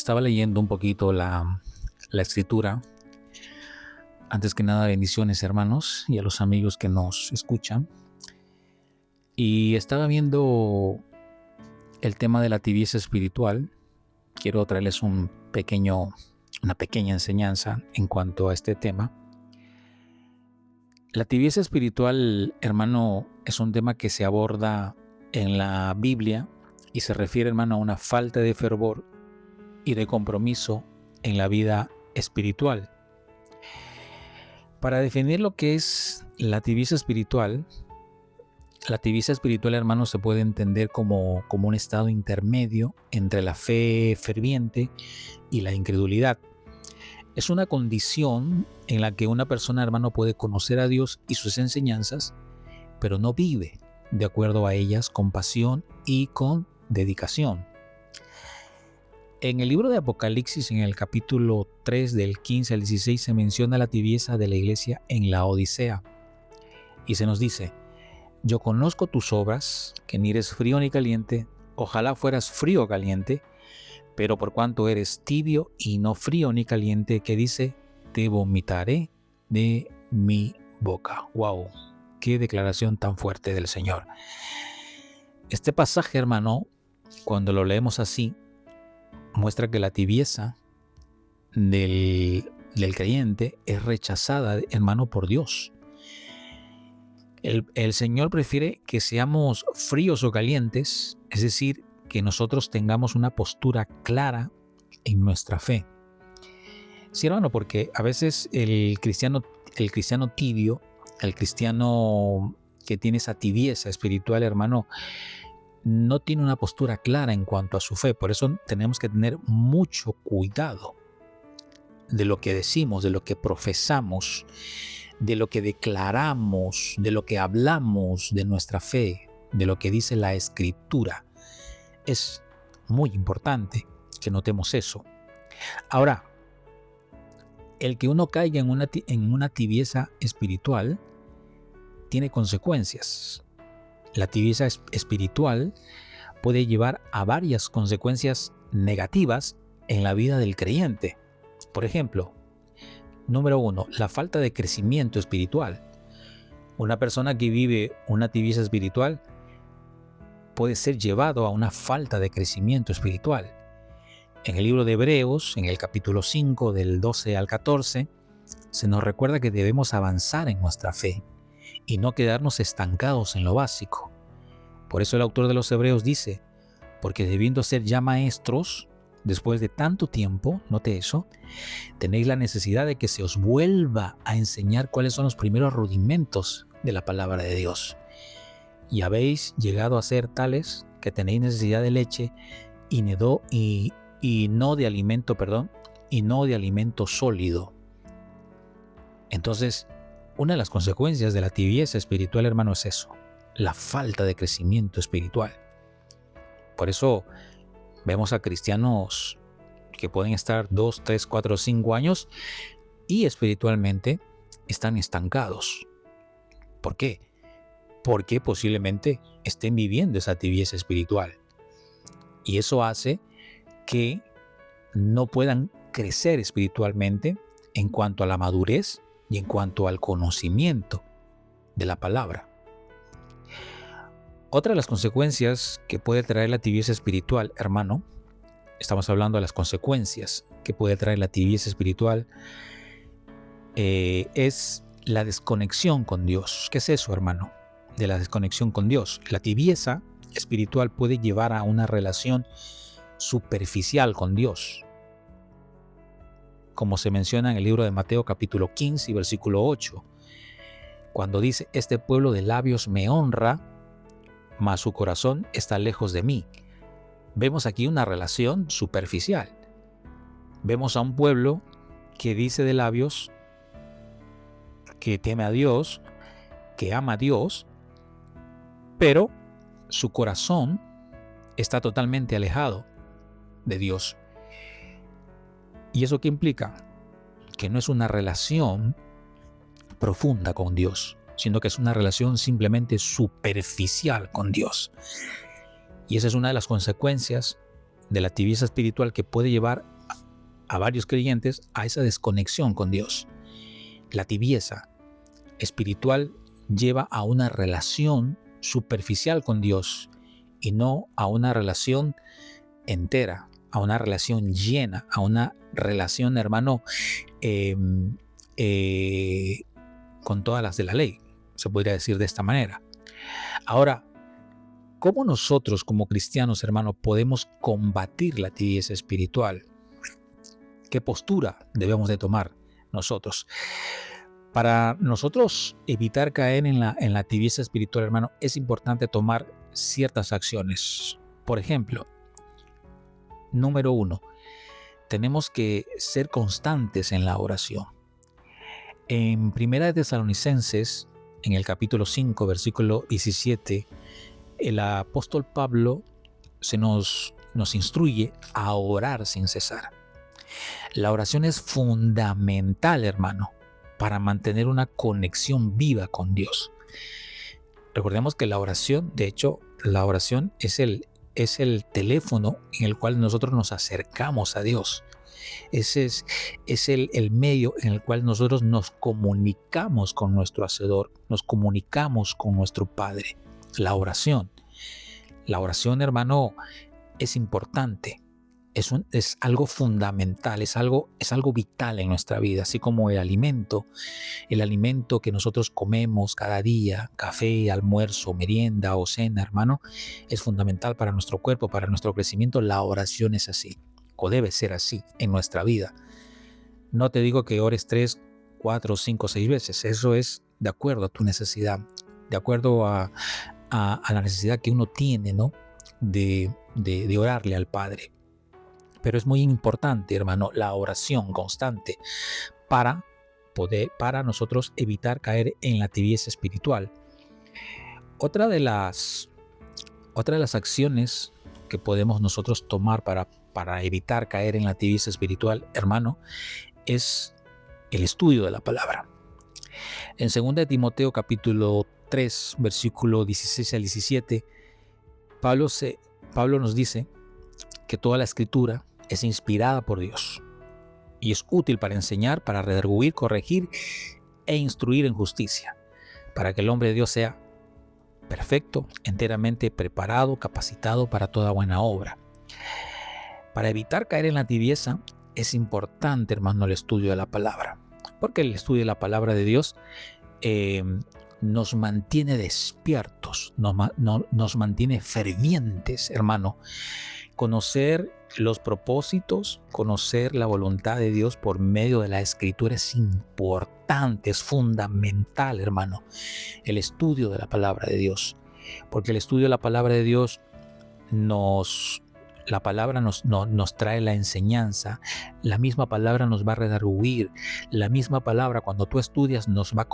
estaba leyendo un poquito la escritura. Antes que nada, bendiciones, hermanos, y a los amigos que nos escuchan. Y estaba viendo el tema de la tibieza espiritual. Quiero traerles una pequeña enseñanza en cuanto a este tema. La tibieza espiritual, hermano, es un tema que se aborda en la Biblia y se refiere, hermano, a una falta de fervor y de compromiso en la vida espiritual. Para definir lo que es la tibieza espiritual, hermano, se puede entender como un estado intermedio entre la fe ferviente y la incredulidad. Es una condición en la que una persona, hermano, puede conocer a Dios y sus enseñanzas, pero no vive de acuerdo a ellas con pasión y con dedicación. En el libro de Apocalipsis, en el capítulo 3, del 15 al 16, se menciona la tibieza de la iglesia en la Odisea. Y se nos dice: yo conozco tus obras, que ni eres frío ni caliente, ojalá fueras frío o caliente, pero por cuanto eres tibio y no frío ni caliente, que dice, te vomitaré de mi boca. ¡Wow! ¡Qué declaración tan fuerte del Señor! Este pasaje, hermano, cuando lo leemos así, muestra que la tibieza del creyente es rechazada, hermano, por Dios. El Señor prefiere que seamos fríos o calientes, es decir, que nosotros tengamos una postura clara en nuestra fe. Sí, hermano, porque a veces el cristiano tibio, el cristiano que tiene esa tibieza espiritual, hermano, no tiene una postura clara en cuanto a su fe. Por eso tenemos que tener mucho cuidado de lo que decimos, de lo que profesamos, de lo que declaramos, de lo que hablamos de nuestra fe, de lo que dice la Escritura. Es muy importante que notemos eso. Ahora, el que uno caiga en una tibieza espiritual tiene consecuencias. La tibieza espiritual puede llevar a varias consecuencias negativas en la vida del creyente. Por ejemplo, número 1, la falta de crecimiento espiritual. Una persona que vive una tibieza espiritual puede ser llevado a una falta de crecimiento espiritual. En el libro de Hebreos, en el capítulo 5, del 12 al 14, se nos recuerda que debemos avanzar en nuestra fe y no quedarnos estancados en lo básico. Por eso el autor de los Hebreos dice, porque debiendo ser ya maestros, después de tanto tiempo, note eso, tenéis la necesidad de que se os vuelva a enseñar cuáles son los primeros rudimentos de la palabra de Dios. Y habéis llegado a ser tales que tenéis necesidad de leche y no de alimento sólido. Entonces, una de las consecuencias de la tibieza espiritual, hermano, es eso, la falta de crecimiento espiritual. Por eso vemos a cristianos que pueden estar 2, 3, 4, 5 años y espiritualmente están estancados. ¿Por qué? Porque posiblemente estén viviendo esa tibieza espiritual. Y eso hace que no puedan crecer espiritualmente en cuanto a la madurez y en cuanto al conocimiento de la palabra. Otra de las consecuencias que puede traer la tibieza espiritual, hermano, estamos hablando de las consecuencias que puede traer la tibieza espiritual, es la desconexión con Dios. ¿Qué es eso, hermano? De la desconexión con Dios. La tibieza espiritual puede llevar a una relación superficial con Dios, como se menciona en el libro de Mateo capítulo 15 y versículo 8, cuando dice, este pueblo de labios me honra, mas su corazón está lejos de mí. Vemos aquí una relación superficial. Vemos a un pueblo que dice de labios que teme a Dios, que ama a Dios, pero su corazón está totalmente alejado de Dios. ¿Y eso qué implica? Que no es una relación profunda con Dios, sino que es una relación simplemente superficial con Dios. Y esa es una de las consecuencias de la tibieza espiritual que puede llevar a varios creyentes a esa desconexión con Dios. La tibieza espiritual lleva a una relación superficial con Dios y no a una relación entera, a una relación llena, a una relación, hermano, eh, con todas las de la ley, se podría decir de esta manera. Ahora, ¿cómo nosotros como cristianos, hermano, podemos combatir la tibieza espiritual? ¿Qué postura debemos de tomar nosotros? Para nosotros evitar caer en la tibieza espiritual, hermano, es importante tomar ciertas acciones. Por ejemplo, número 1, tenemos que ser constantes en la oración. En Primera de Tesalonicenses, en el capítulo 5, versículo 17, el apóstol Pablo nos instruye a orar sin cesar. La oración es fundamental, hermano, para mantener una conexión viva con Dios. Recordemos que la oración, de hecho, la oración es el teléfono en el cual nosotros nos acercamos a Dios. Ese es el medio en el cual nosotros nos comunicamos con nuestro Hacedor, nos comunicamos con nuestro Padre. La oración. La oración, hermano, es importante. Es algo fundamental, es algo vital en nuestra vida, así como el alimento que nosotros comemos cada día, café, almuerzo, merienda o cena, hermano, es fundamental para nuestro cuerpo, para nuestro crecimiento. La oración es así, o debe ser así en nuestra vida. No te digo que ores 3, 4, 5, 6 veces, eso es de acuerdo a tu necesidad, de acuerdo a la necesidad que uno tiene, ¿no? de orarle al Padre. Pero es muy importante, hermano, la oración constante para nosotros evitar caer en la tibieza espiritual. Otra de las acciones que podemos nosotros tomar para evitar caer en la tibieza espiritual, hermano, es el estudio de la palabra. En 2 Timoteo capítulo 3, versículo 16 al 17, Pablo nos dice que toda la escritura es inspirada por Dios y es útil para enseñar, para redarguir, corregir e instruir en justicia, para que el hombre de Dios sea perfecto, enteramente preparado, capacitado para toda buena obra. Para evitar caer en la tibieza es importante, hermano, el estudio de la palabra, porque el estudio de la palabra de Dios nos mantiene despiertos, nos mantiene fervientes, hermano. Conocer los propósitos, conocer la voluntad de Dios por medio de la Escritura es importante, es fundamental, hermano, el estudio de la palabra de Dios, porque el estudio de la palabra de Dios nos trae la enseñanza, la misma palabra nos va a redarguir, la misma palabra cuando tú estudias nos va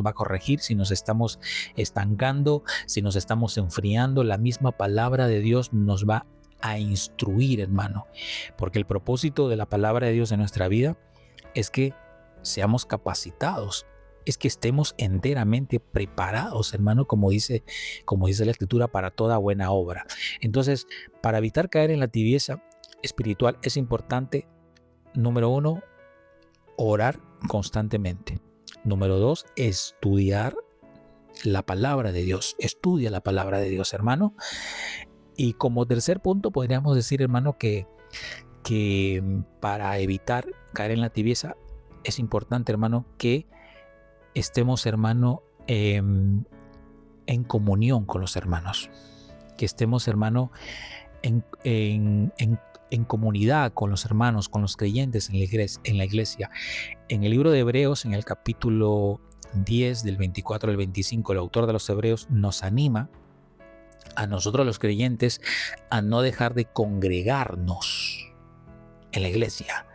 a corregir si nos estamos estancando, si nos estamos enfriando, la misma palabra de Dios nos va a instruir, hermano, porque el propósito de la palabra de Dios en nuestra vida es que seamos capacitados, es que estemos enteramente preparados, hermano, como dice la Escritura, para toda buena obra. Entonces, para evitar caer en la tibieza espiritual es importante, número 1, orar constantemente. Número 2, estudiar la palabra de Dios. Estudia la palabra de Dios, hermano. Y como tercer punto podríamos decir, hermano, que para evitar caer en la tibieza es importante, hermano, que estemos, hermano, en comunión con los hermanos. Que estemos, hermano, en comunidad con los hermanos, con los creyentes en la iglesia. En el libro de Hebreos, en el capítulo 10, del 24 al 25, el autor de los Hebreos nos anima a nosotros los creyentes a no dejar de congregarnos en la iglesia,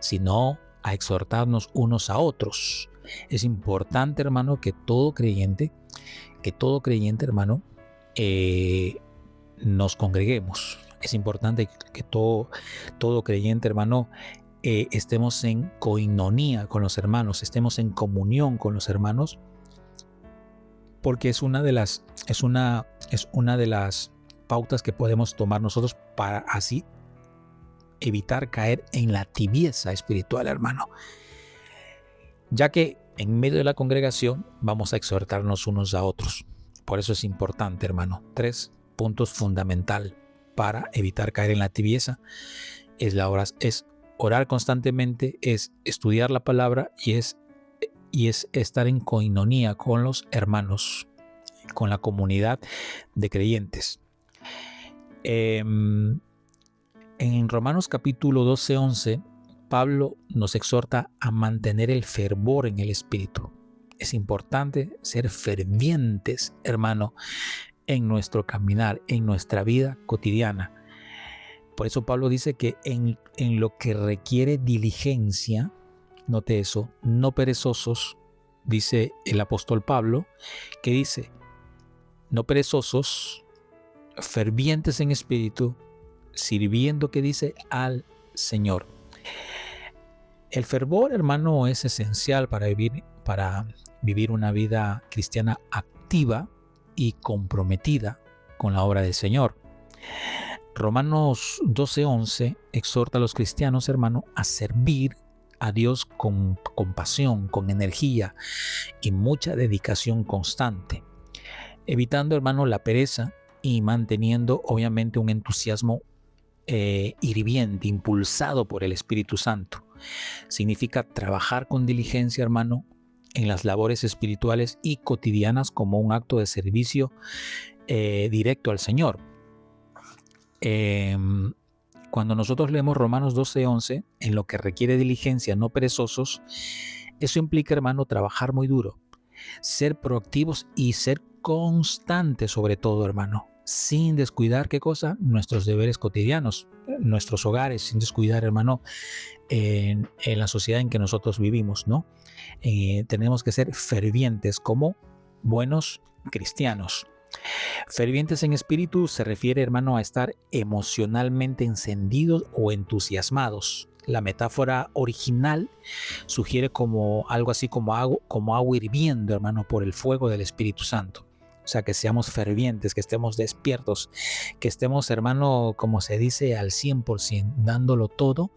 sino a exhortarnos unos a otros. Es importante, hermano, que todo creyente, hermano, nos congreguemos. Es importante que todo creyente, hermano, estemos en coinonía con los hermanos, estemos en comunión con los hermanos, porque es una de las pautas que podemos tomar nosotros para así evitar caer en la tibieza espiritual, hermano, ya que en medio de la congregación vamos a exhortarnos unos a otros. Por eso es importante, hermano. 3 puntos fundamentales para evitar caer en la tibieza es orar constantemente, es estudiar la palabra y es estar en coinonía con los hermanos, con la comunidad de creyentes. En Romanos capítulo 12-11, Pablo nos exhorta a mantener el fervor en el espíritu. Es importante ser fervientes, hermano, en nuestro caminar, en nuestra vida cotidiana. Por eso Pablo dice que en lo que requiere diligencia, note eso, no perezosos, dice el apóstol Pablo, que dice, no perezosos, fervientes en espíritu, sirviendo, que dice, al Señor. El fervor, hermano, es esencial para vivir una vida cristiana activa y comprometida con la obra del Señor. Romanos 12:11 exhorta a los cristianos, hermano, a servir a Dios con compasión, con energía y mucha dedicación constante, evitando, hermano, la pereza y manteniendo, obviamente, un entusiasmo hirviente, impulsado por el Espíritu Santo. Significa trabajar con diligencia, hermano, en las labores espirituales y cotidianas como un acto de servicio directo al Señor. Cuando nosotros leemos Romanos 12:11, en lo que requiere diligencia, no perezosos, eso implica, hermano, trabajar muy duro, ser proactivos y ser constantes sobre todo, hermano, sin descuidar, ¿qué cosa? Nuestros deberes cotidianos, nuestros hogares, sin descuidar, hermano, en la sociedad en que nosotros vivimos, ¿no? Tenemos que ser fervientes como buenos cristianos. Fervientes en espíritu se refiere, hermano, a estar emocionalmente encendidos o entusiasmados. La metáfora original sugiere como algo así como agua hirviendo, hermano, por el fuego del Espíritu Santo. O sea, que seamos fervientes, que estemos despiertos, que estemos, hermano, como se dice, al 100%, dándolo todo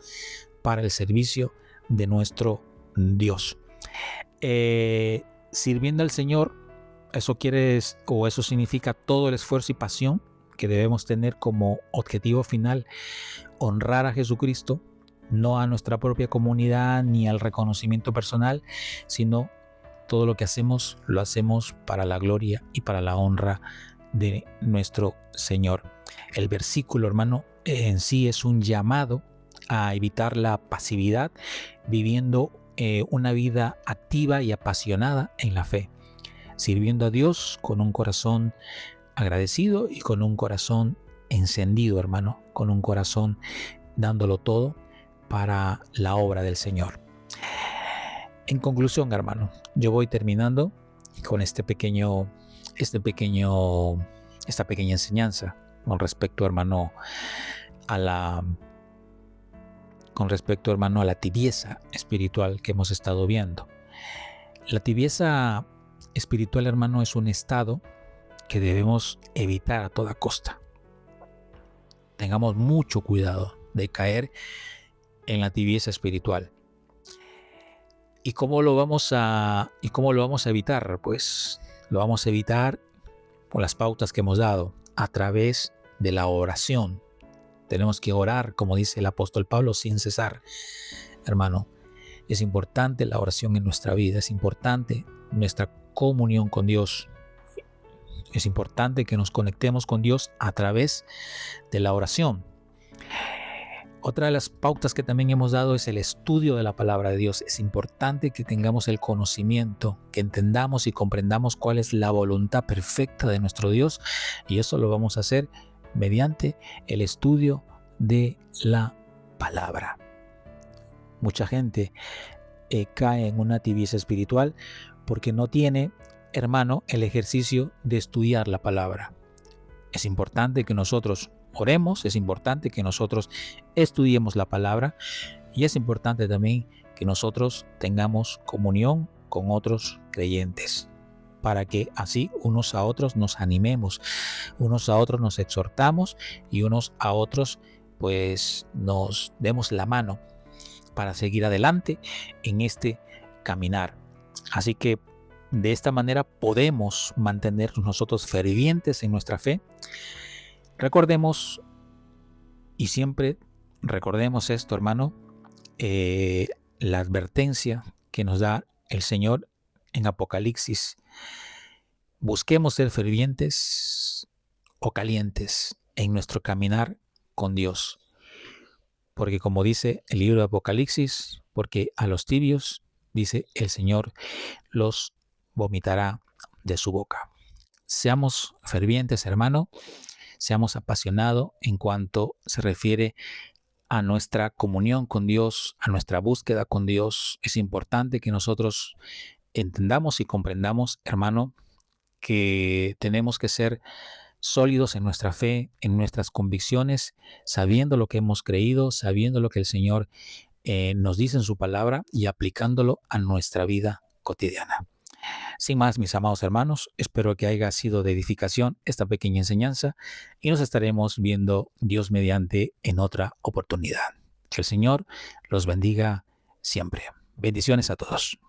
para el servicio de nuestro Dios. Sirviendo al Señor, eso significa todo el esfuerzo y pasión que debemos tener como objetivo final, honrar a Jesucristo, no a nuestra propia comunidad ni al reconocimiento personal, sino todo lo que hacemos, lo hacemos para la gloria y para la honra de nuestro Señor. El versículo, hermano, en sí es un llamado a evitar la pasividad, viviendo una vida activa y apasionada en la fe, sirviendo a Dios con un corazón agradecido y con un corazón encendido, hermano, con un corazón dándolo todo para la obra del Señor. En conclusión, hermano, yo voy terminando con esta pequeña enseñanza con respecto, hermano, a la tibieza espiritual que hemos estado viendo. La tibieza espiritual, hermano, es un estado que debemos evitar a toda costa. Tengamos mucho cuidado de caer en la tibieza espiritual. ¿Y cómo lo vamos a evitar? Pues lo vamos a evitar con las pautas que hemos dado, a través de la oración. Tenemos que orar, como dice el apóstol Pablo, sin cesar. Hermano, es importante la oración en nuestra vida, es importante nuestra comunión con Dios. Es importante que nos conectemos con Dios a través de la oración. Otra de las pautas que también hemos dado es el estudio de la palabra de Dios. Es importante que tengamos el conocimiento, que entendamos y comprendamos cuál es la voluntad perfecta de nuestro Dios, y eso lo vamos a hacer mediante el estudio de la palabra. Mucha gente cae en una tibieza espiritual porque no tiene, hermano, el ejercicio de estudiar la palabra. Es importante que nosotros oremos, es importante que nosotros estudiemos la palabra, y es importante también que nosotros tengamos comunión con otros creyentes, para que así unos a otros nos animemos, unos a otros nos exhortamos y unos a otros pues nos demos la mano para seguir adelante en este caminar. Así que de esta manera podemos mantenernos nosotros fervientes en nuestra fe. Recordemos, y siempre recordemos esto, hermano, la advertencia que nos da el Señor en Apocalipsis. Busquemos ser fervientes o calientes en nuestro caminar con Dios. Porque como dice el libro de Apocalipsis, porque a los tibios, dice el Señor, los vomitará de su boca. Seamos fervientes, hermano, seamos apasionados en cuanto se refiere a nuestra comunión con Dios, a nuestra búsqueda con Dios. Es importante que nosotros entendamos y comprendamos, hermano, que tenemos que ser sólidos en nuestra fe, en nuestras convicciones, sabiendo lo que hemos creído, sabiendo lo que el Señor nos dice en su palabra y aplicándolo a nuestra vida cotidiana. Sin más, mis amados hermanos, espero que haya sido de edificación esta pequeña enseñanza y nos estaremos viendo Dios mediante en otra oportunidad. Que el Señor los bendiga siempre. Bendiciones a todos.